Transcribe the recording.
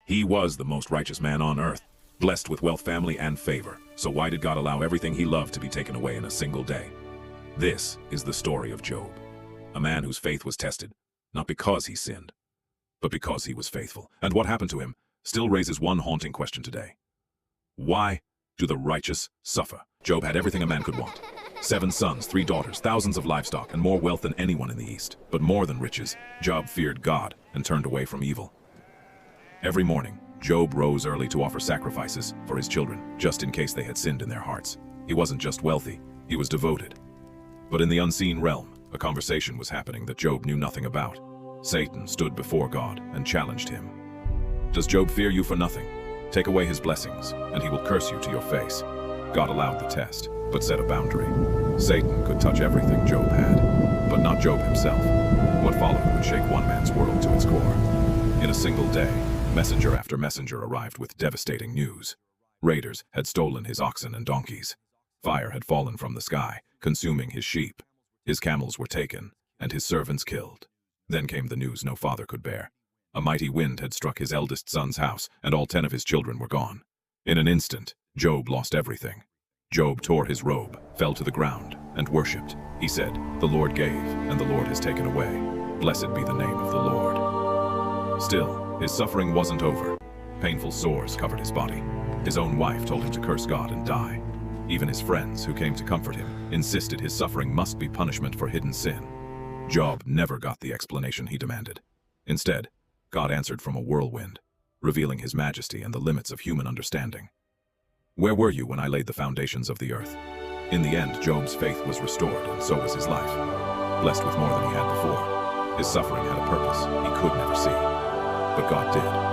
He was the most righteous man on earth, blessed with wealth, family, and favor. So why did God allow everything he loved to be taken away in a single day? This is the story of Job, a man whose faith was tested, not because he sinned, but because he was faithful. And what happened to him still raises one haunting question today. Why do the righteous suffer? Job had everything a man could want. 7 sons, 3 daughters, thousands of livestock, and more wealth than anyone in the East. But more than riches, Job feared God and turned away from evil. Every morning, Job rose early to offer sacrifices for his children, just in case they had sinned in their hearts. He wasn't just wealthy, he was devoted. But in the unseen realm, a conversation was happening that Job knew nothing about. Satan stood before God and challenged him. Does Job fear you for nothing? Take away his blessings, and he will curse you to your face. God allowed the test, but set a boundary. Satan could touch everything Job had, but not Job himself. What followed would shake one man's world to its core. In a single day, messenger after messenger arrived with devastating news. Raiders had stolen his oxen and donkeys. Fire had fallen from the sky, consuming his sheep. His camels were taken, and his servants killed. Then came the news no father could bear. A mighty wind had struck his eldest son's house, and all 10 of his children were gone. In an instant, Job lost everything. Job tore his robe, fell to the ground, and worshipped. He said, "The Lord gave, and the Lord has taken away. Blessed be the name of the Lord." Still, his suffering wasn't over. Painful sores covered his body. His own wife told him to curse God and die. Even his friends, who came to comfort him, insisted his suffering must be punishment for hidden sin. Job never got the explanation he demanded. Instead, God answered from a whirlwind, revealing his majesty and the limits of human understanding. "Where were you when I laid the foundations of the earth?" In the end, Job's faith was restored, and so was his life. Blessed with more than he had before. His suffering had a purpose he could never see, but God did.